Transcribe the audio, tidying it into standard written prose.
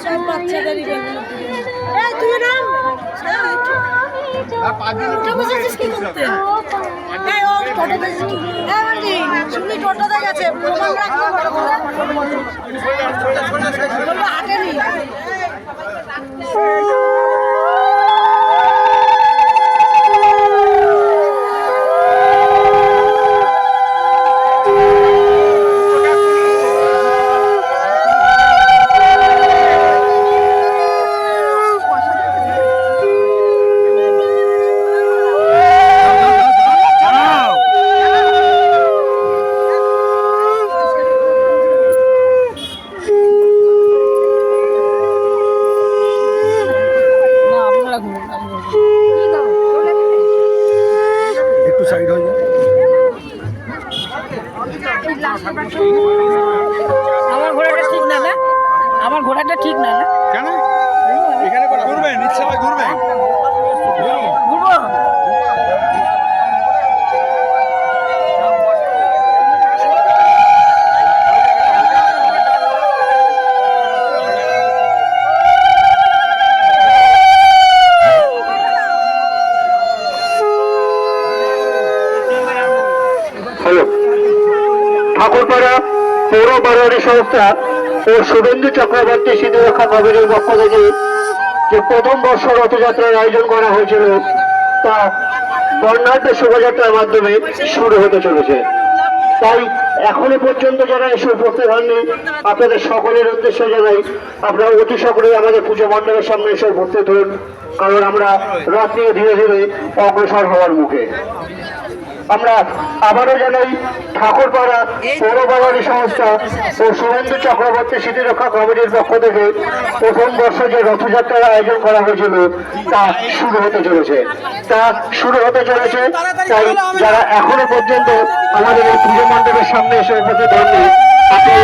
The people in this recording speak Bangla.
সব বাচ্চাদেরই বেলুন। এই তুই নাম টোটোতে গেছে হাটেনি। একটু সাইড হয়ে যায়। আমার ঘোড়াটা ঠিক না না, আমার ঘোড়াটা ঠিক না না। কেন এখানে ঘুরবেন? ইচ্ছা হয় ঘুরবেন? ঘুরবো। হ্যালো, ঠাকুরপাড়া পৌর বারোয়ারি সংস্থা ও শুভেন্দু চক্রবর্তী স্মৃতি রক্ষা কমিটির পক্ষ থেকে যে প্রথম বর্ষ রথযাত্রার আয়োজন করা হয়েছিল তা বর্ণাঢ্য শোভাযাত্রার মাধ্যমে শুরু হতে চলেছে। তাই এখনো পর্যন্ত যারা এসে উপস্থিত হননি আপনাদের সকলের উদ্দেশ্যে জানাই আপনারা অতি সকলেই আমাদের পুজো মণ্ডপের সামনে এসে উপস্থিত হন, কারণ আমরা রথ নিয়ে ধীরে ধীরে অগ্রসর হওয়ার মুখে। আমরা আবারও জানাই ঠাকুরপাড়া পৌর বারোয়ারি সংস্থা ও শুভেন্দু চক্রবর্তী স্মৃতি রক্ষা কমিটির পক্ষ থেকে প্রথম বর্ষ যে রথযাত্রার আয়োজন করা হয়েছিল তা শুরু হতে চলেছে। তাই যারা এখনো পর্যন্ত আমাদের এই পুজো মণ্ডপের সামনে এসে উপস্থিত হননি, আপনি